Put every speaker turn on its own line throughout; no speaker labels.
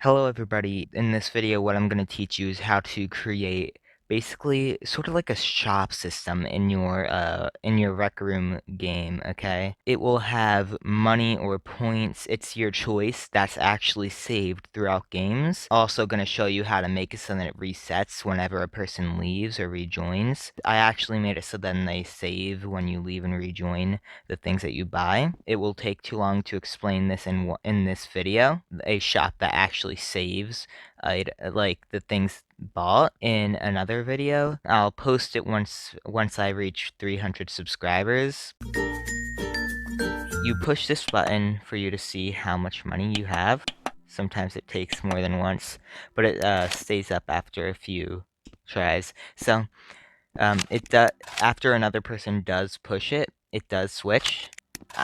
Hello everybody. In this video, what I'm going to teach you is how to create basically sort of like a shop system in your Rec Room game, okay? It will have money or points, it's your choice, that's actually saved throughout games. Also going to show you how to make it so that it resets whenever a person leaves or rejoins. I actually made it so then they save when you leave and rejoin the things that you buy. It will take too long to explain this in this video. A shop that actually saves like the things bought in another video. I'll post it once I reach 300 subscribers. You push this button for you to see how much money you have. Sometimes it takes more than once, but it stays up after a few tries. So after another person does push it, it does switch.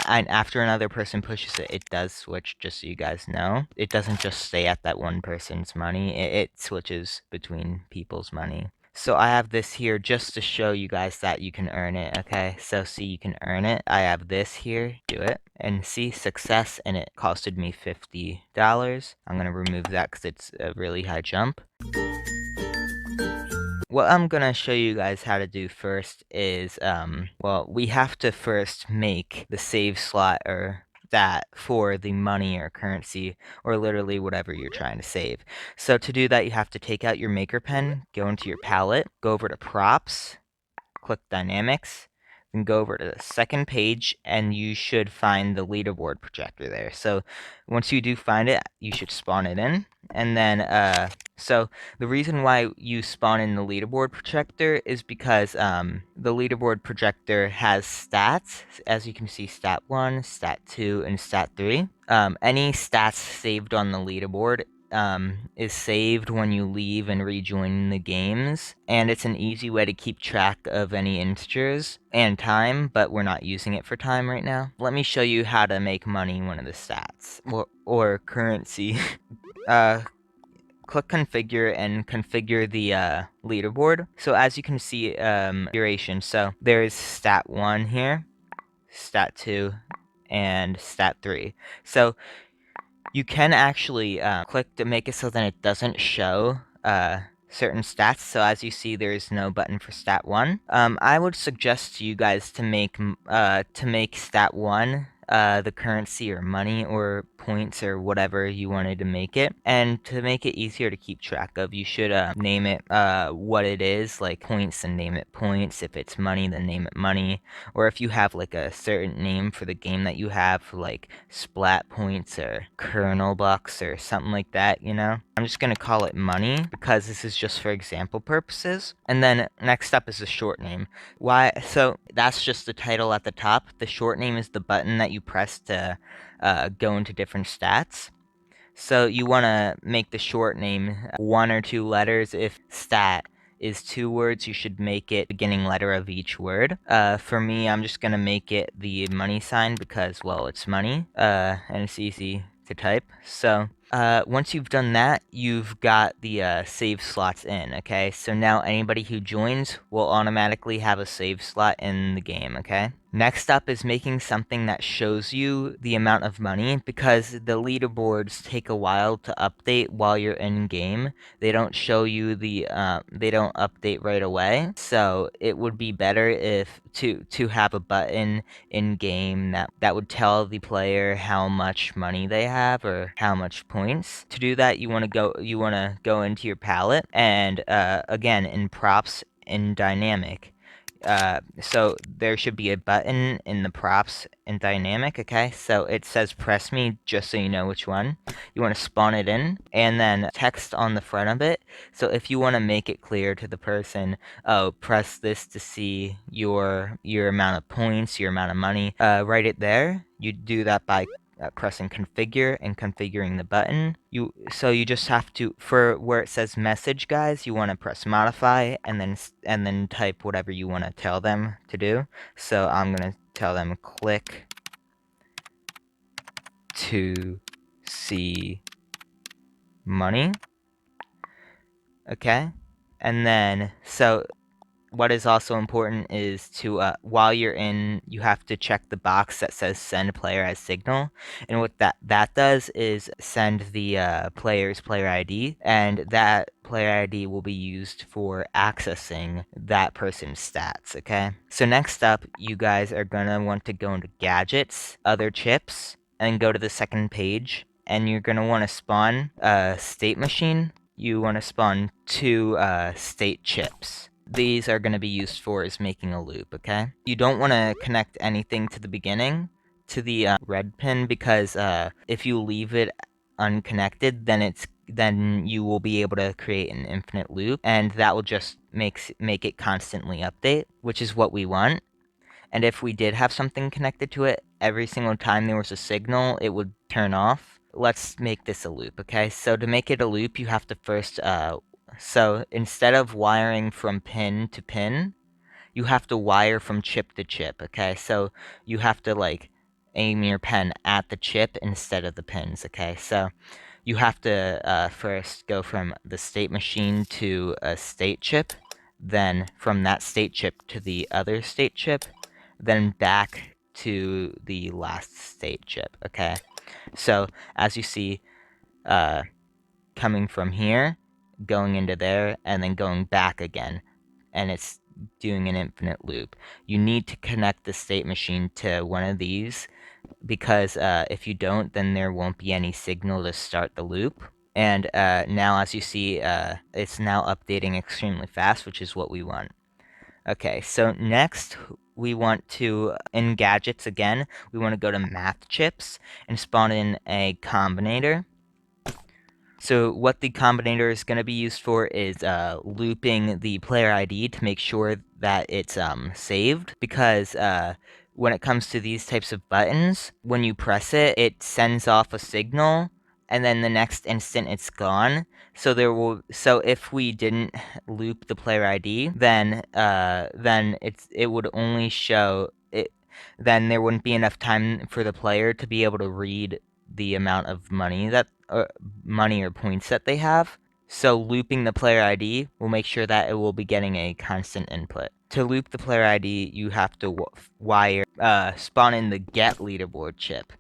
And after another person pushes it, it does switch, just so you guys know. It doesn't just stay at that one person's money, it switches between people's money. So I have this here just to show you guys that you can earn it, okay? So see, you can earn it. I have this here, do it. And see, success, and it costed me $50. I'm gonna remove that because it's a really high jump. What I'm gonna show you guys how to do first is, well, we have to first make the save slot or that for the money or currency or literally whatever you're trying to save. So to do that, you have to take out your maker pen, go into your palette, go over to props, click dynamics, then go over to the second page and you should find the leaderboard projector there. So once you do find it, you should spawn it in. And then so the reason why you spawn in the leaderboard projector is because the leaderboard projector has stats. As you can see, stat 1, stat 2, and stat 3. Any stats saved on the leaderboard is saved when you leave and rejoin the games, and it's an easy way to keep track of any integers and time, but we're not using it for time right now. Let me show you how to make money in one of the stats, or currency. Click configure and configure the leaderboard. So as you can see, duration. So there's stat 1 here, stat 2, and stat 3. So you can actually click to make it so that it doesn't show certain stats. So as you see, there is no button for stat 1. I would suggest to you guys to make stat 1 the currency or money or points or whatever you wanted to make it. And to make it easier to keep track of, you should name it what it is, like points, and name it points. If it's money, then name it money. Or if you have like a certain name for the game that you have, like splat points or kernel bucks or something like that, you know? I'm just gonna call it money because this is just for example purposes. And then next up is the short name. Why? So that's just the title at the top. The short name is the button that you press to go into different stats. So you want to make the short name 1 or 2 letters. If stat is 2 words, you should make it beginning letter of each word. For me, I'm just going to make it the money sign because, well, it's money, and it's easy to type. So once you've done that, you've got the save slots in, okay? So now anybody who joins will automatically have a save slot in the game, okay? Next up is making something that shows you the amount of money, because the leaderboards take a while to update while you're in game. They don't show you they don't update right away. So it would be better if to have a button in game that would tell the player how much money they have or how much points. To do that, you want to go into your palette and again in props in dynamic. So there should be a button in the props in dynamic, okay? So it says press me, just so you know which one. You want to spawn it in, and then text on the front of it. So if you want to make it clear to the person, oh, press this to see your amount of points, your amount of money, write it there. You do that by pressing configure and configuring the button. So you just have to, for where it says message, guys, you want to press modify and then type whatever you want to tell them to do. So I'm gonna tell them click to see money. Okay, and then so what is also important is to, while you're in, you have to check the box that says send player as signal. And what that does is send the player's player ID, and that player ID will be used for accessing that person's stats, okay? So next up, you guys are gonna want to go into gadgets, other chips, and go to the second page, and you're gonna want to spawn a state machine. You want to spawn 2 state chips. These are going to be used for is making a loop, okay? You don't want to connect anything to the beginning, to the red pin, because if you leave it unconnected, then you will be able to create an infinite loop, and that will just make it constantly update, which is what we want. And if we did have something connected to it, every single time there was a signal, it would turn off. Let's make this a loop, okay? So to make it a loop, you have to first, so instead of wiring from pin to pin, you have to wire from chip to chip, okay? So you have to, like, aim your pen at the chip instead of the pins, okay? So you have to first go from the state machine to a state chip, then from that state chip to the other state chip, then back to the last state chip, okay? So as you see, coming from here, going into there, and then going back again, and it's doing an infinite loop. You need to connect the state machine to one of these, because if you don't, then there won't be any signal to start the loop. And now, as you see, it's now updating extremely fast, which is what we want. Okay, so next we want to, in gadgets again, we want to go to math chips and spawn in a combinator. So what the combinator is going to be used for is looping the player ID to make sure that it's saved, because when it comes to these types of buttons, when you press it, it sends off a signal, and then the next instant it's gone. So if we didn't loop the player ID, then it would only show it. Then there wouldn't be enough time for the player to be able to read the amount of money or points that they have. So looping the player ID will make sure that it will be getting a constant input. To loop the player ID, you have to spawn in the get leaderboard chip.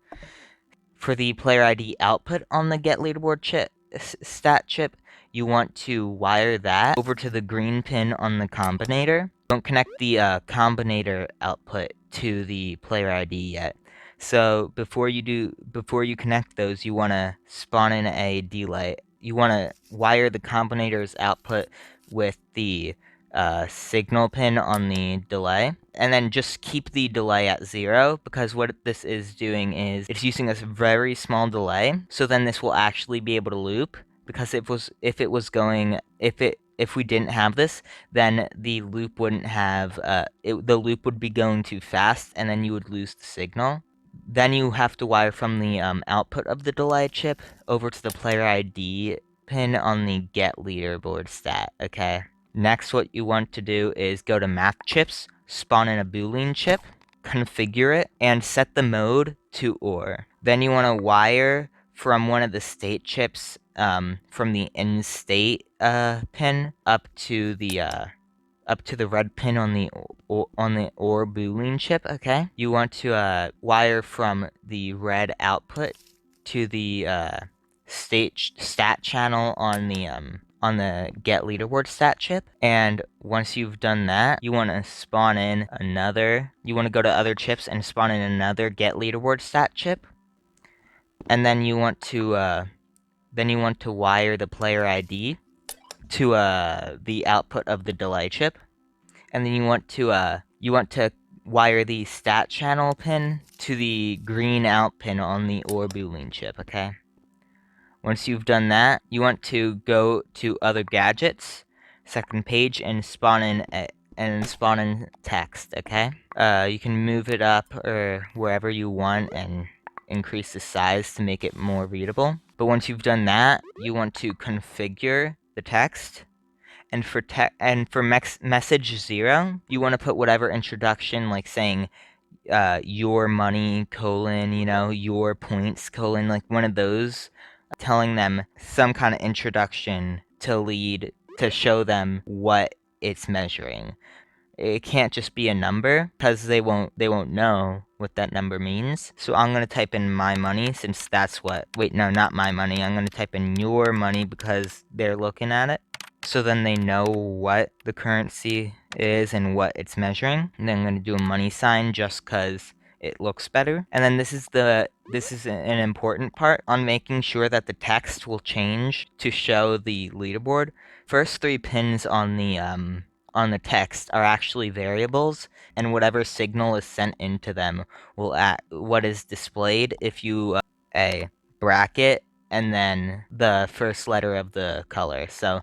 For the player ID output on the get leaderboard chip, stat chip, you want to wire that over to the green pin on the combinator. Don't connect the combinator output to the player ID yet. So before you connect those, you want to spawn in a delay. You want to wire the combinator's output with the signal pin on the delay, and then just keep the delay at 0, because what this is doing is it's using a very small delay. So then this will actually be able to loop, because if we didn't have this, then the loop wouldn't have the loop would be going too fast, and then you would lose the signal. Then you have to wire from the output of the delay chip over to the player ID pin on the get leaderboard stat, okay? Next, what you want to do is go to math chips, spawn in a Boolean chip, configure it, and set the mode to OR. Then you want to wire from one of the state chips, from the in state pin up to the red pin on the OR Boolean chip, okay? You want to wire from the red output to the stat channel on the get leaderboard stat chip. And once you've done that, you want to spawn in you want to go to other chips and spawn in another get leaderboard stat chip. And then you want to wire the player ID to the output of the delay chip. And then you want to wire the stat channel pin to the green out pin on the OR Boolean chip, okay? Once you've done that, you want to go to other gadgets, second page, and spawn in text, okay? You can move it up or wherever you want and increase the size to make it more readable. But once you've done that, you want to configure the text. And for message 0, you want to put whatever introduction, like saying your money, your points, like one of those, telling them some kind of introduction to show them what it's measuring. It can't just be a number, because they won't know what that number means. So I'm gonna type in my money, since that's what, wait, no, not my money. I'm gonna type in your money because they're looking at it. So then they know what the currency is and what it's measuring. And then I'm gonna do a money sign just because it looks better. And then this is an important part on making sure that the text will change to show the leaderboard. First 3 pins on the text are actually variables, and whatever signal is sent into them will what is displayed if you a bracket and then the first letter of the color. So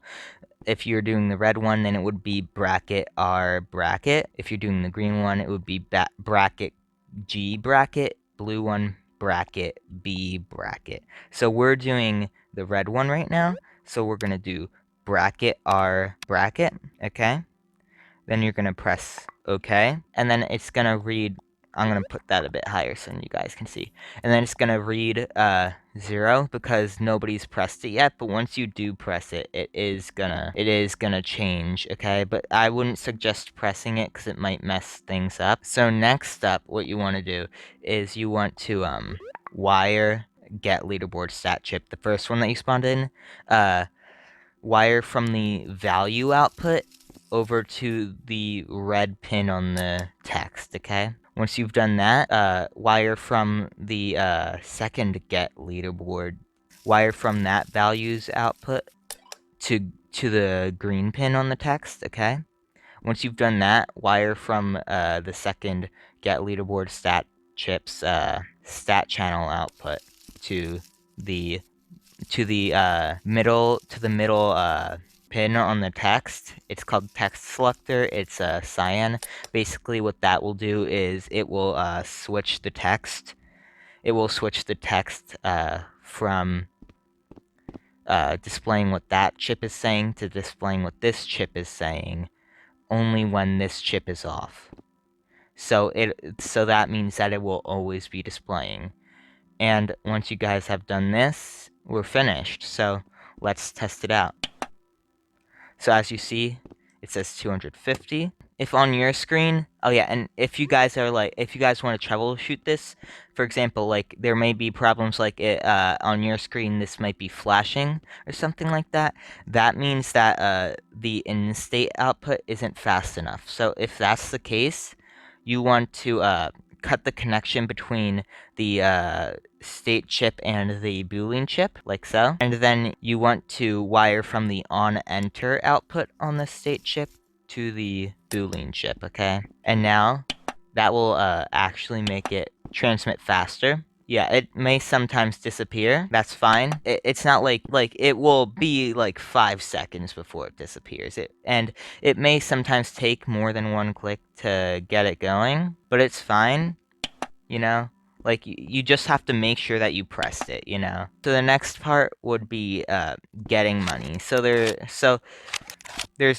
if you're doing the red one, then it would be bracket R bracket. If you're doing the green one, it would be bracket G bracket. Blue one, bracket B bracket. So we're doing the red one right now. So we're gonna do bracket R bracket, okay? Then you're gonna press OK, and then it's gonna read. I'm gonna put that a bit higher so you guys can see. And then it's gonna read 0 because nobody's pressed it yet. But once you do press it, it is gonna change. Okay, but I wouldn't suggest pressing it because it might mess things up. So next up, what you want to do is you want to wire get leaderboard stat chip, the first one that you spawned in. Wire from the value output over to the red pin on the text, okay? Once you've done that, wire from the second get leaderboard, wire from that value's output to the green pin on the text, okay? Once you've done that, wire from the second get leaderboard stat chips stat channel output to the middle pin on the text. It's called text selector. It's cyan. Basically what that will do is it will switch the text. It will switch the text from displaying what that chip is saying to displaying what this chip is saying only when this chip is off. So that means that it will always be displaying. And once you guys have done this, we're finished. So let's test it out. So as you see, it says 250. If on your screen, oh yeah, and if you guys want to troubleshoot this, for example, like there may be problems like it on your screen, this might be flashing or something like that. That means that the in-state output isn't fast enough. So if that's the case, you want to cut the connection between the state chip and the Boolean chip, like so. And then you want to wire from the on-enter output on the state chip to the Boolean chip, okay? And now, that will actually make it transmit faster. Yeah, it may sometimes disappear. That's fine. It's not like it will be like 5 seconds before it disappears. And it may sometimes take more than 1 click to get it going, but it's fine, you know? Like, you just have to make sure that you pressed it, you know? So the next part would be getting money. So there's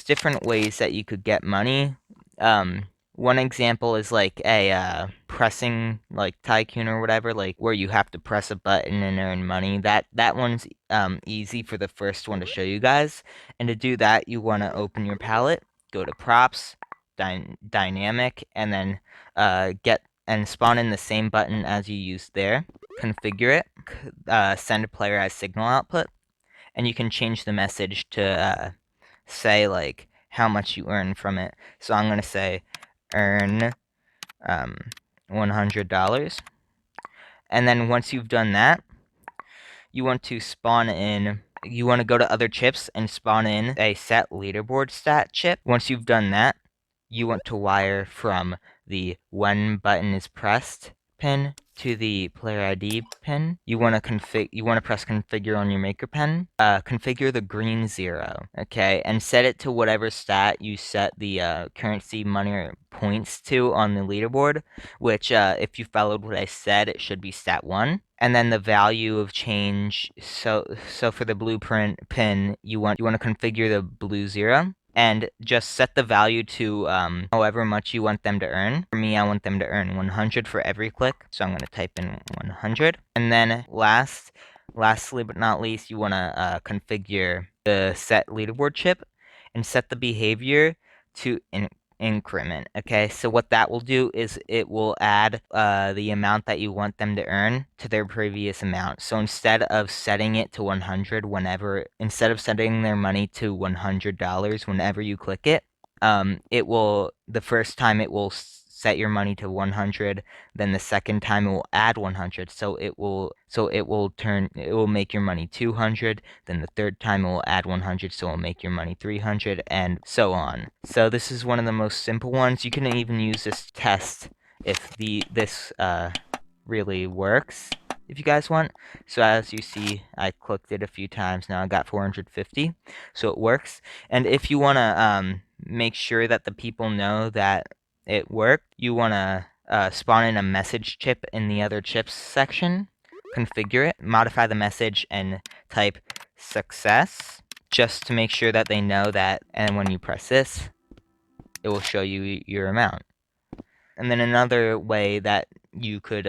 different ways that you could get money. One example is like a pressing like tycoon or whatever, like where you have to press a button and earn money. That one's easy for the first one to show you guys. And to do that, you want to open your palette, go to props, dynamic, and then get and spawn in the same button as you used there. Configure it, send a player as signal output, and you can change the message to say like how much you earn from it. So I'm gonna say earn $100, and then once you've done that, you want to spawn in. You want to go to other chips and spawn in a set leaderboard stat chip. Once you've done that, you want to wire from the when button is pressed pin to the player ID pin. You want to press configure on your maker pen. Configure the green 0, okay, and set it to whatever stat you set the currency, money, or points to on the leaderboard. Which, if you followed what I said, it should be stat 1. And then the value of change. So for the blueprint pin, you want to configure the blue 0. And just set the value to however much you want them to earn. For me, I want them to earn 100 for every click, so I'm going to type in 100. And then lastly but not least, you want to configure the set leaderboard chip and set the behavior to increment. Okay, so what that will do is it will add the amount that you want them to earn to their previous amount. So instead of setting it to 100 instead of setting their money to $100 whenever you click it, the first time it will set your money to 100, then the second time it will add 100, so it will make your money 200, then the third time it will add 100, so it will make your money 300, and so on. So this is one of the most simple ones. You can even use this test if this really works, if you guys want. So as you see, I clicked it a few times now. I got 450, so it works. And if you want to make sure that the people know that it worked, you want to spawn in a message chip in the other chips section, configure it, modify the message, and type success, just to make sure that they know that, and when you press this, it will show you your amount. And then another way that you could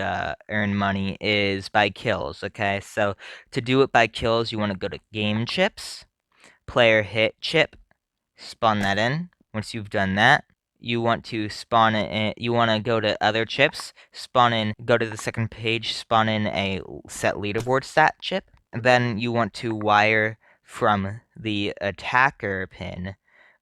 earn money is by kills, okay? So to do it by kills, you want to go to game chips, player hit chip, spawn that in. Once you've done that, you want to spawn it in, you want to go to other chips, spawn in, go to the second page, spawn in a set leaderboard stat chip. And then you want to wire from the attacker pin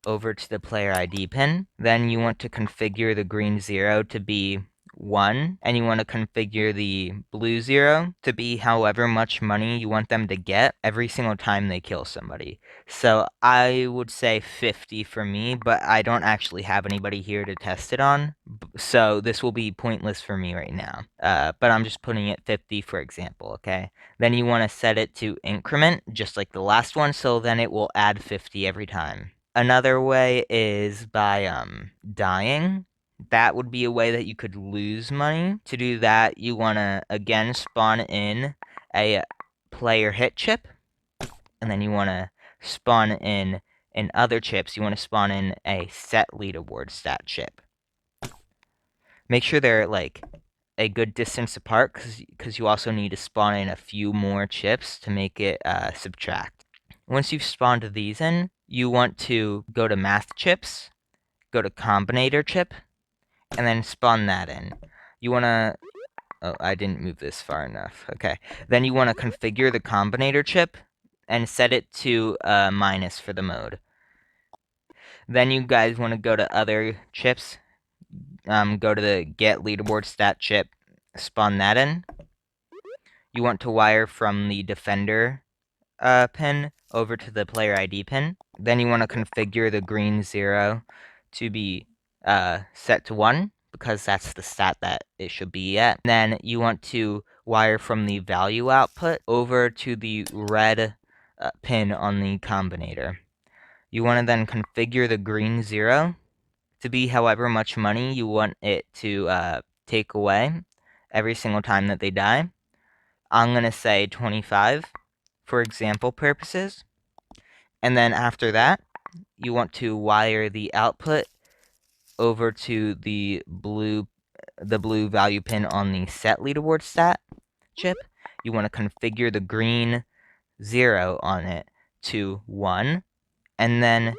over to the player ID pin. Then you want to configure the green 0 to be 1, and you want to configure the blue 0 to be however much money you want them to get every single time they kill somebody. So I would say 50 for me, but I don't actually have anybody here to test it on, so this will be pointless for me right now. But I'm just putting it 50 for example, okay? Then you want to set it to increment, just like the last one, so then it will add 50 every time. Another way is by dying. That would be a way that you could lose money. To do that, you want to, again, spawn in a player hit chip. And then you want to spawn in other chips. You want to spawn in a set leaderboard stat chip. Make sure they're, like, a good distance apart, because you also need to spawn in a few more chips to make it subtract. Once you've spawned these in, you want to go to math chips, go to combinator chip, and then spawn that in. You want to... Oh, I didn't move this far enough. Okay. Then you want to configure the combinator chip and set it to minus for the mode. Then you guys want to go to other chips. Go to the get leaderboard stat chip, spawn that in. You want to wire from the defender pin over to the player ID pin. Then you want to configure the green 0 to be set to 1, because that's the stat that it should be at. Then you want to wire from the value output over to the red pin on the combinator. You want to then configure the green 0 to be however much money you want it to take away every single time that they die. I'm going to say 25 for example purposes. And then after that, you want to wire the output over to the blue value pin on the set leaderboard stat chip. You want to configure the green 0 on it to 1, and then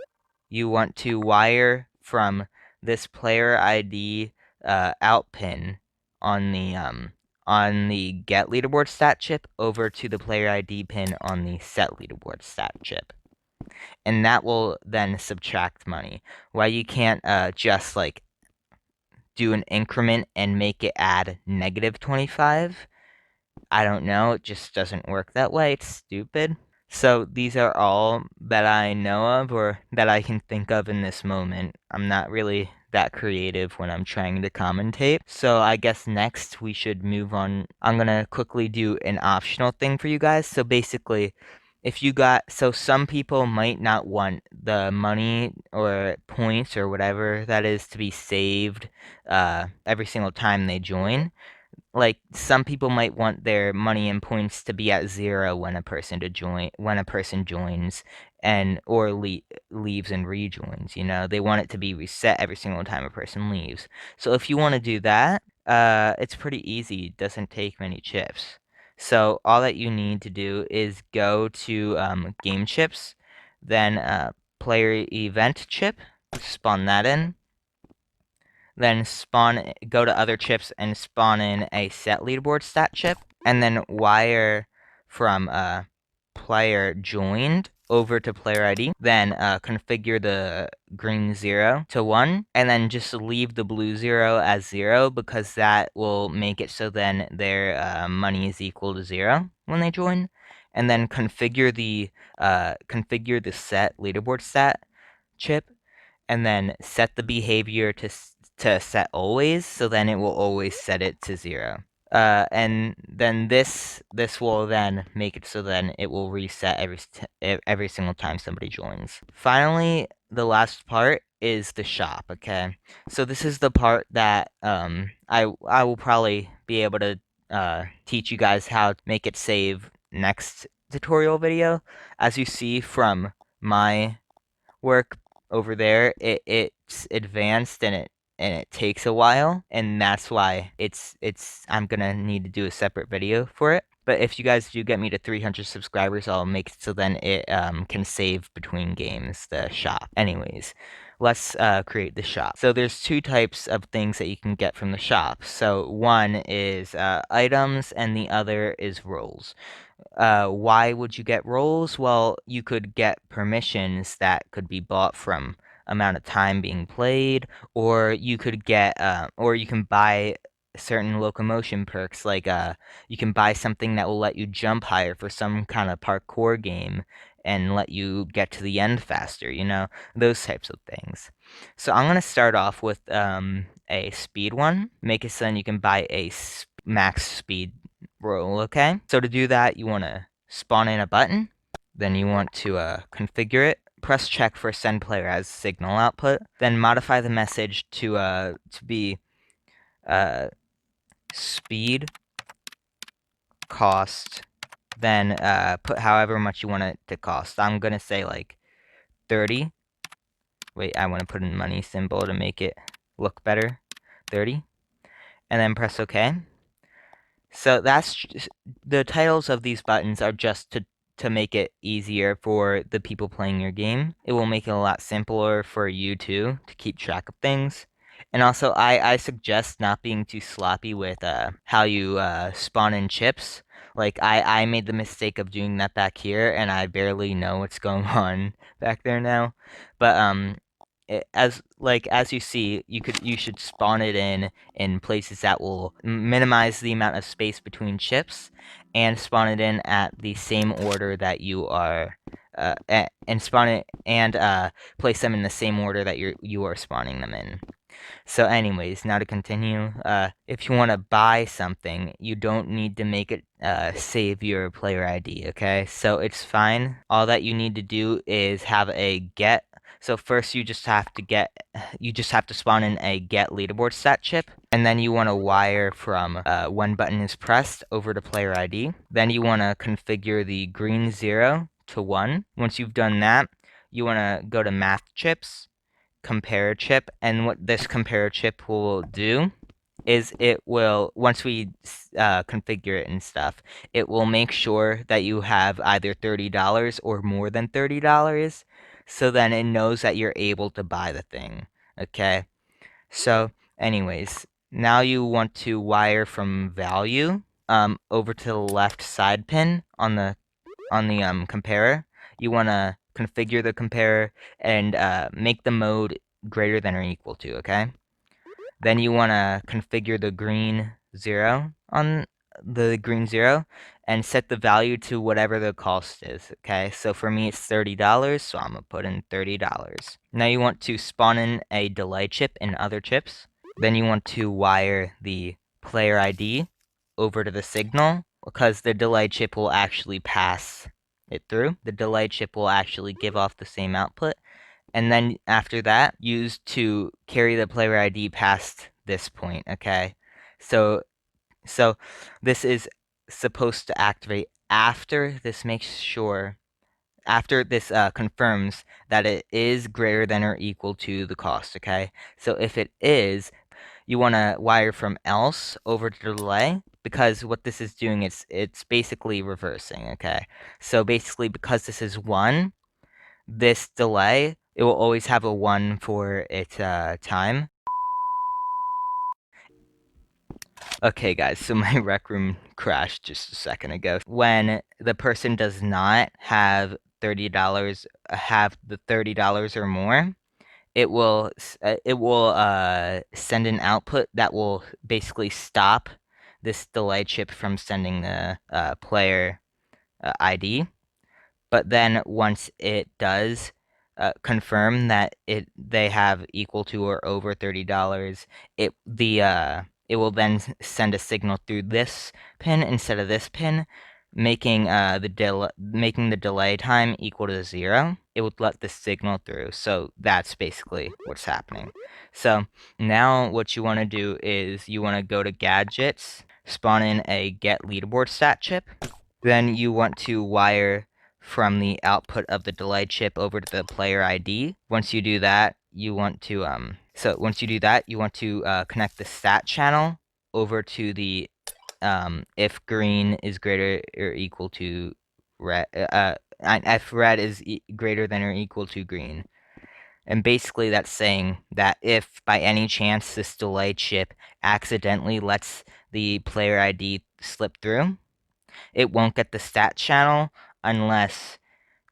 you want to wire from this player ID out pin on the get leaderboard stat chip over to the player ID pin on the set leaderboard stat chip. And that will then subtract money. Why you can't just like do an increment and make it add -25? I don't know, it just doesn't work that way. It's stupid. So these are all that I know of, or that I can think of in this moment. I'm not really that creative when I'm trying to commentate. So I guess next we should move on. I'm gonna quickly do an optional thing for you guys. So basically, so some people might not want the money or points or whatever that is to be saved every single time they join. Like, some people might want their money and points to be at 0 when a person joins or leaves and rejoins, you know? They want it to be reset every single time a person leaves. So if you want to do that, it's pretty easy. It doesn't take many chips. So all that you need to do is go to game chips, then player event chip, spawn that in. Then go to other chips and spawn in a set leaderboard stat chip, and then wire from player joined over to player ID. Then configure the green 0 to 1, and then just leave the blue 0 as 0, because that will make it so then their money is equal to 0 when they join. And then configure the set leaderboard stat chip, and then set the behavior to set always, so then it will always set it to 0. And then this will then make it so then it will reset every single time somebody joins. Finally, the last part is the shop. Okay, so this is the part that I will probably be able to teach you guys how to make it save next tutorial video. As you see from my work over there, it's advanced, and it takes a while, and that's why I'm gonna need to do a separate video for it. But if you guys do get me to 300 subscribers, I'll make it so then it can save between games, the shop. Anyways, let's create the shop. So there's two types of things that you can get from the shop. So one is items, and the other is roles. Why would you get roles? Well, you could get permissions that could be bought from amount of time being played, or you could get, or you can buy certain locomotion perks, like you can buy something that will let you jump higher for some kind of parkour game and let you get to the end faster, those types of things. So I'm gonna start off with a speed one. Make it so then you can buy a max speed role, okay? So to do that, you want to spawn in a button, then you want to configure it, press check for send player as signal output, then modify the message to be speed cost, then put however much you want it to cost. I'm gonna say like 30. Wait, I want to put in money symbol to make it look better. 30, and then press OK. So the titles of these buttons are just to make it easier for the people playing your game. It will make it a lot simpler for you too to keep track of things. And also, I suggest not being too sloppy with how you spawn in chips. Like, I made the mistake of doing that back here, and I barely know what's going on back there now. But as you see, you should spawn it in places that will minimize the amount of space between chips, and spawn it in at the same order that you are and spawn it and place them in the same order that you are spawning them in. So anyways, now to continue, if you want to buy something, you don't need to make it save your player ID, okay? So it's fine. All that you need to do is have a get. So first you just have to spawn in a get leaderboard stat chip, and then you want to wire from when button is pressed over to player ID. Then you want to configure the green 0 to 1. Once you've done that, you want to go to math chips, compare chip, and what this compare chip will do is it will, once we configure it and stuff, it will make sure that you have either $30 or more than $30, so then it knows that you're able to buy the thing, okay? So anyways, now you want to wire from value over to the left side pin on the comparer. You want to configure the comparer and make the mode greater than or equal to, okay? Then you want to configure the green 0 on the green 0 and set the value to whatever the cost is, okay? So for me it's $30, so I'm gonna put in $30. Now you want to spawn in a delay chip and other chips. Then you want to wire the player ID over to the signal, because the delay chip will actually pass it through. The delay chip will actually give off the same output, and then after that, use to carry the player ID past this point, okay? So this is supposed to activate after this confirms that it is greater than or equal to the cost, okay? So if it is, you want to wire from else over to delay, because what this is doing is it's basically reversing, okay? So basically, because this is 1, this delay it will always have a 1 for its time. Okay guys, so my rec room crashed just a second ago. When the person does not have $30, have the $30 or more, it will send an output that will basically stop this delay chip from sending the player ID. But then once it does confirm that they have equal to or over $30, it will then send a signal through this pin instead of this pin, making the delay time equal to 0. It would let the signal through. So that's basically what's happening. So now what you want to do is you want to go to gadgets, spawn in a get leaderboard stat chip. Then you want to wire from the output of the delay chip over to the player ID. Once you do that, you want to connect the stat channel over to the if green is greater or equal to red, if red is greater than or equal to green. And basically that's saying that if by any chance this delay chip accidentally lets the player ID slip through, it won't get the stat channel unless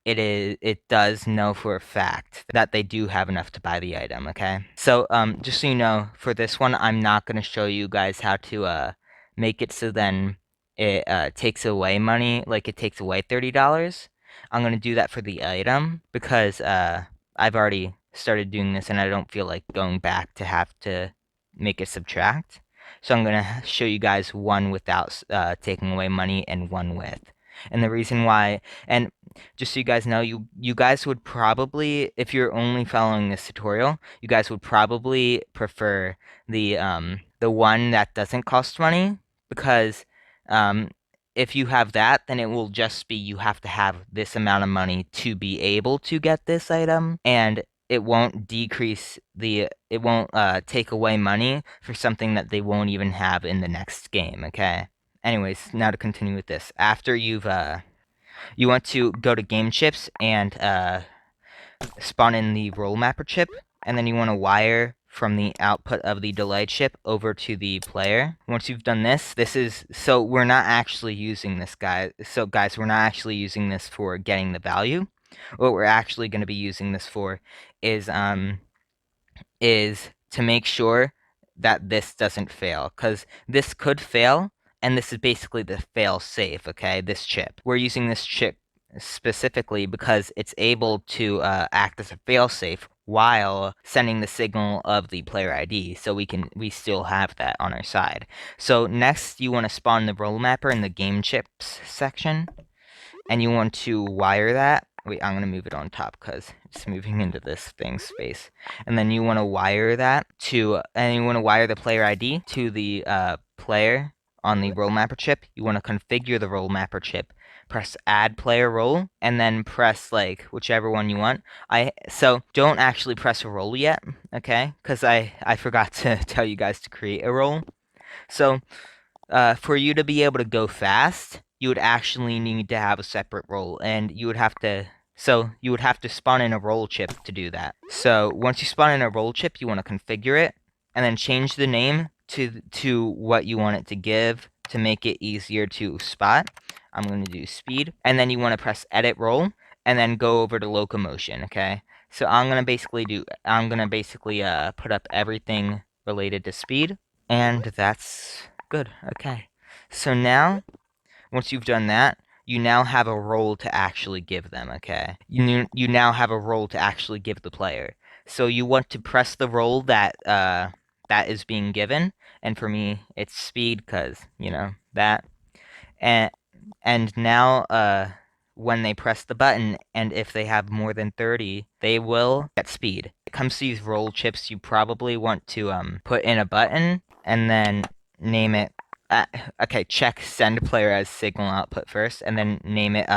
it does know for a fact that they do have enough to buy the item, okay? So just so you know, for this one I'm not gonna show you guys how to make it so then it takes away money, like it takes away $30. I'm gonna do that for the item because I've already started doing this and I don't feel like going back to have to make it subtract. So I'm gonna show you guys one without taking away money and one with. And the reason why, and just so you guys know, you guys would probably, if you're only following this tutorial, you guys would probably prefer the one that doesn't cost money, because if you have that, then it will just be you have to have this amount of money to be able to get this item, and it won't take away money for something that they won't even have in the next game, okay? Anyways, now to continue with this. After you want to go to game chips and spawn in the role mapper chip, and then you want to wire from the output of the delay chip over to the player. Once you've done this, so we're not actually using this, guys. So guys, we're not actually using this for getting the value. What we're actually going to be using this for is to make sure that this doesn't fail, because this could fail, and this is basically the fail safe, okay, this chip. We're using this chip specifically because it's able to act as a failsafe while sending the signal of the player ID, so we still have that on our side. So next you want to spawn the role mapper in the game chips section, and you want to wire that. Wait, I'm gonna move it on top because it's moving into this thing space. And then you want to wire the player ID to the player on the role mapper chip. You want to configure the role mapper chip, press add player role, and then press like whichever one you want. So don't actually press a role yet, okay? Because I forgot to tell you guys to create a role. So for you to be able to go fast, you would actually need to have a separate role, and you would have to spawn in a role chip to do that. So once you spawn in a role chip, you want to configure it, and then change the name to what you want it to give to make it easier to spot. I'm going to do speed, and then you want to press edit role, and then go over to locomotion, okay? So I'm going to basically put up everything related to speed, and that's good, okay. So now, once you've done that, you now have a role to actually give them, okay? You now have a role to actually give the player. So you want to press the role that is being given, and for me, it's speed, because, you know, that. And now, when they press the button, and if they have more than 30, they will get speed. When it comes to these role chips, you probably want to put in a button, and then name it okay, check send player as signal output first, and then name it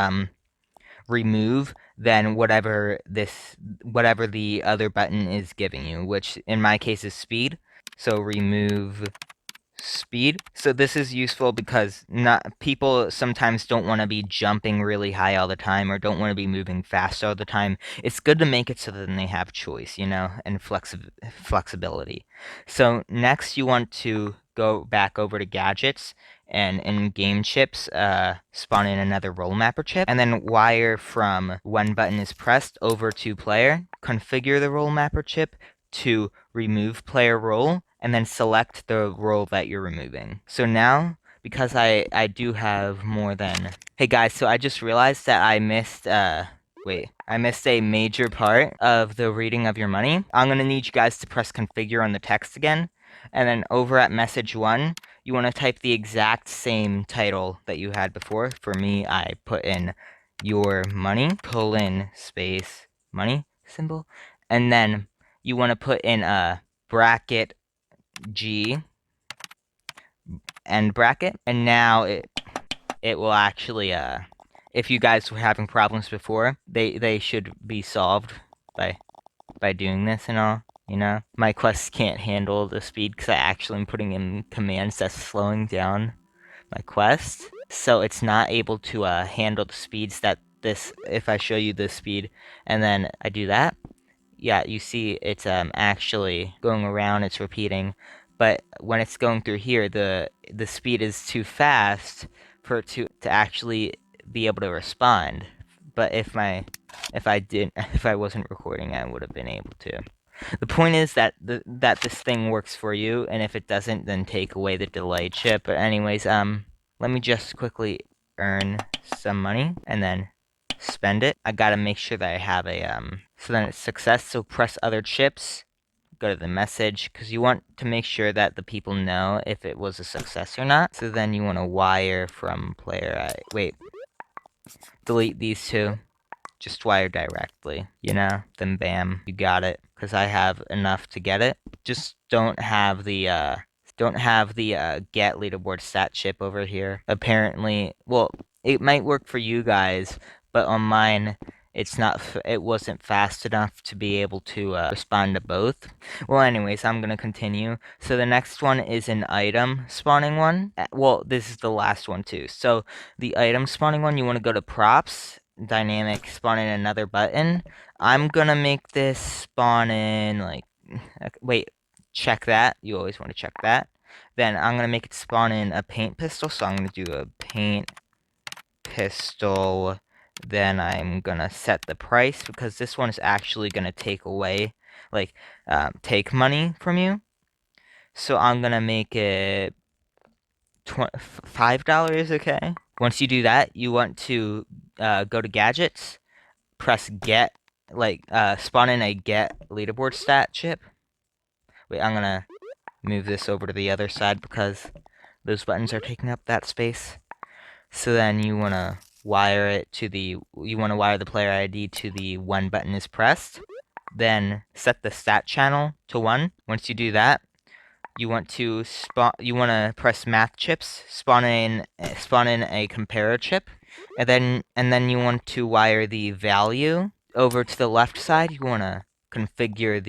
remove, then whatever the other button is giving you, which in my case is speed. So remove speed. So this is useful because not people sometimes don't want to be jumping really high all the time or don't want to be moving fast all the time. It's good to make it so that then they have choice, you know, and flexibility. So next you want to go back over to gadgets and in game chips, spawn in another role mapper chip, and then wire from when button is pressed over to player, configure the role mapper chip to remove player role, and then select the role that you're removing. So now, because I do have more than... Hey guys, so I just realized that I missed, I missed a major part of the reading of your money. I'm gonna need you guys to press configure on the text again, and then over at message 1, you want to type the exact same title that you had before. For me, I put in your money, space, money symbol, and then you want to put in a bracket G, end bracket, and now it will actually, if you guys were having problems before, they should be solved by doing this and all. You know, my quest can't handle the speed because I actually am putting in commands that's slowing down my quest, so it's not able to handle the speeds that this. If I show you the speed and then I do that, yeah, you see it's actually going around, it's repeating, but when it's going through here, the speed is too fast for it to actually be able to respond. But if I wasn't recording, I would have been able to. The point is that that this thing works for you, and if it doesn't, then take away the delay chip. But anyways, let me just quickly earn some money and then spend it. I gotta make sure that I have a so then it's success. So press other chips, go to the message, because you want to make sure that the people know if it was a success or not. So then you want to wire from player. Wait, delete these two. Just wire directly, you know? Then bam, you got it. Because I have enough to get it. Just don't have the get leaderboard stat chip over here. Apparently, well, it might work for you guys, but on mine, it wasn't fast enough to be able to respond to both. Well, anyways, I'm gonna continue. So the next one is an item spawning one. Well, this is the last one too. So the item spawning one, you want to go to props, dynamic, spawn in another button. I'm gonna make this spawn in, like, wait, check that. You always want to check that. Then I'm gonna make it spawn in a paint pistol, so I'm gonna do a paint pistol. Then I'm gonna set the price, because this one is actually gonna take away, like, take money from you. So I'm gonna make it $5, okay? Once you do that, you want to go to gadgets, press get, like, spawn in a get leaderboard stat chip. Wait, I'm gonna move this over to the other side because those buttons are taking up that space. So then you want to wire it to you want to wire the player ID to the when button is pressed. Then set the stat channel to 1. Once you do that, you want to press math chips, spawn in a compare chip, and then you want to wire the value over to the left side. You want to configure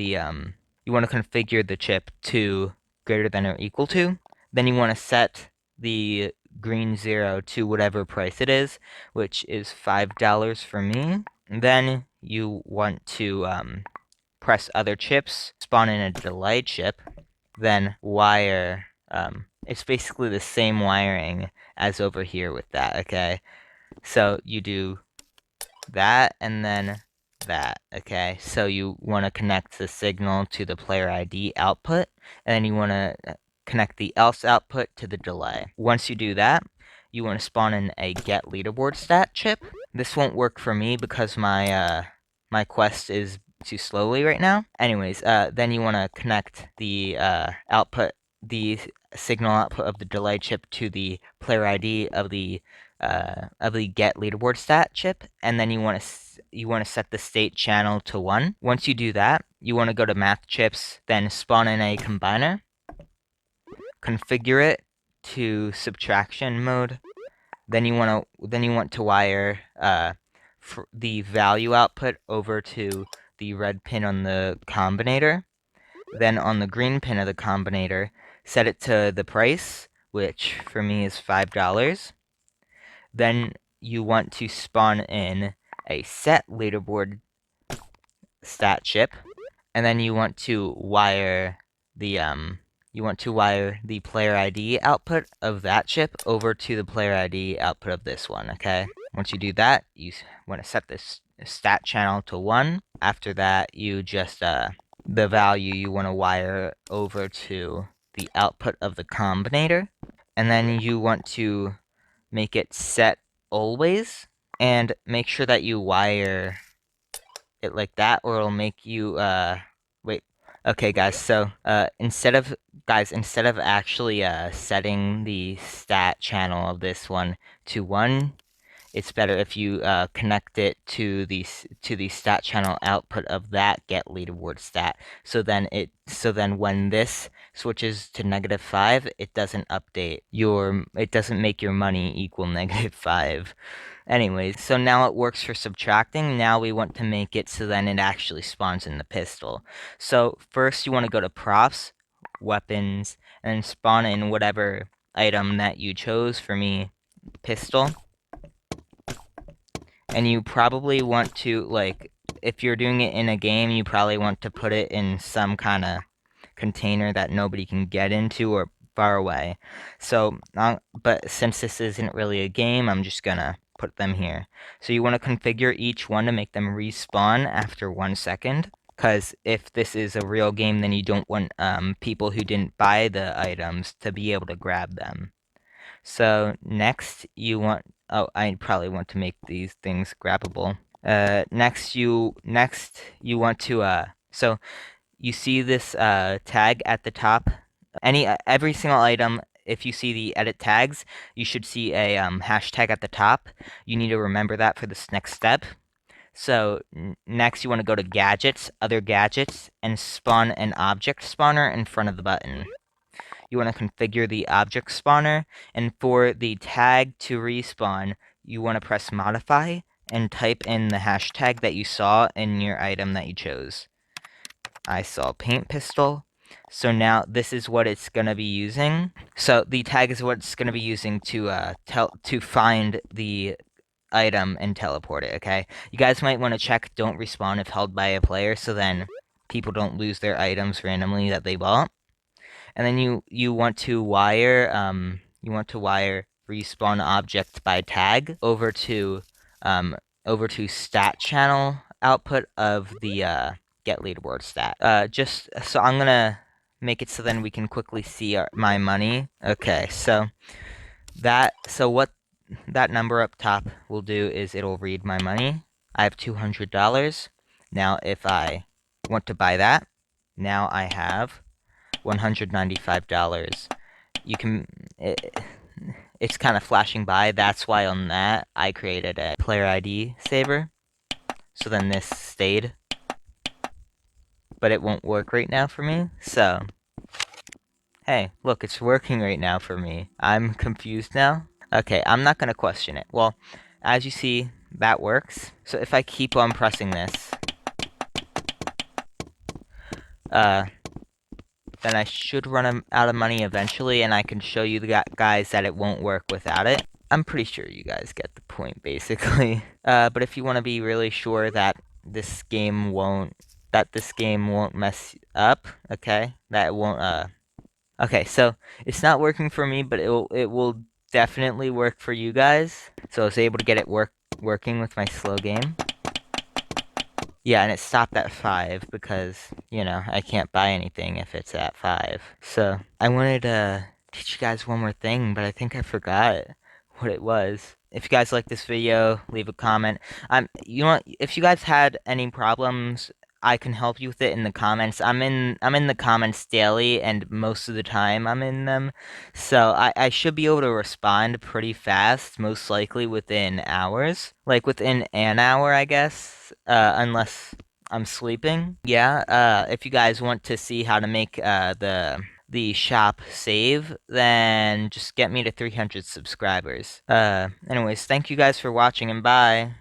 the chip to greater than or equal to. Then you want to set the green 0 to whatever price it is, which is $5 for me. And then you want to press other chips, spawn in a delay chip, then wire. It's basically the same wiring as over here with that, okay? So you do that and then that, okay? So you want to connect the signal to the player ID output, and then you want to connect the else output to the delay. Once you do that, you want to spawn in a get leaderboard stat chip. This won't work for me because my quest is too slowly right now. Anyways, then you want to connect the the signal output of the delay chip to the player ID of the get leaderboard stat chip, and then you want to set the state channel to 1. Once you do that, you want to go to math chips, then spawn in a combiner, configure it to subtraction mode. Then you want to wire the value output over to the red pin on the combinator. Then on the green pin of the combinator, set it to the price, which for me is $5. Then you want to spawn in a set leaderboard stat chip, and then you want to wire the player ID output of that chip over to the player ID output of this one, okay? Once you do that, you want to set this stat channel to 1. After that, you just the value you want to wire over to the output of the combinator, and then you want to make it set always, and make sure that you wire it like that, or it'll make you wait. Okay, guys. So instead of actually setting the stat channel of this one to 1, it's better if you connect it to the stat channel output of that get leaderboard stat. So then when this switches to -5, it doesn't make your money equal -5. Anyways, so now it works for subtracting. Now we want to make it so then it actually spawns in the pistol. So first you want to go to props, weapons, and spawn in whatever item that you chose. For me, pistol. And you probably want to, like, if you're doing it in a game, you probably want to put it in some kind of container that nobody can get into or far away. So, but since this isn't really a game, I'm just gonna put them here. So you want to configure each one to make them respawn after 1 second. Because if this is a real game, then you don't want people who didn't buy the items to be able to grab them. So next you want, oh, I probably want to make these things grabbable. Next you want to, so you see this tag at the top. Every single item, if you see the edit tags, you should see a hashtag at the top. You need to remember that for this next step. So next you want to go to gadgets, other gadgets, and spawn an object spawner in front of the button. You want to configure the object spawner, and for the tag to respawn, you want to press modify and type in the hashtag that you saw in your item that you chose. I saw paint pistol. So now this is what it's going to be using. So the tag is what it's going to be using to find the item and teleport it, okay? You guys might want to check don't respawn if held by a player, so then people don't lose their items randomly that they bought. And then you want to wire respawn object by tag over to stat channel output of the get leaderboard stat. Just so I'm gonna make it so then we can quickly see my money. Okay, so what that number up top will do is it'll read my money. I have $200. Now if I want to buy that, now I have $195. You can, it's kind of flashing by. That's why on that I created a player ID saver. So then this stayed, but it won't work right now for me. So, hey, look, it's working right now for me. I'm confused now. Okay, I'm not gonna question it. Well, as you see, that works. So if I keep on pressing this, then I should run out of money eventually, and I can show you the guys that it won't work without it. I'm pretty sure you guys get the point, basically. But if you want to be really sure that this game won't mess up, okay? That it won't, okay, so it's not working for me, but it will definitely work for you guys. So I was able to get it working with my slow game. Yeah, and it stopped at 5 because, you know, I can't buy anything if it's at 5. So, I wanted to teach you guys one more thing, but I think I forgot what it was. If you guys like this video, leave a comment. You know, if you guys had any problems, I can help you with it in the comments. I'm in the comments daily, and most of the time I'm in them. So I should be able to respond pretty fast, most likely within hours. Like within an hour, I guess, unless I'm sleeping. Yeah, if you guys want to see how to make the shop save, then just get me to 300 subscribers. Anyways, thank you guys for watching, and bye.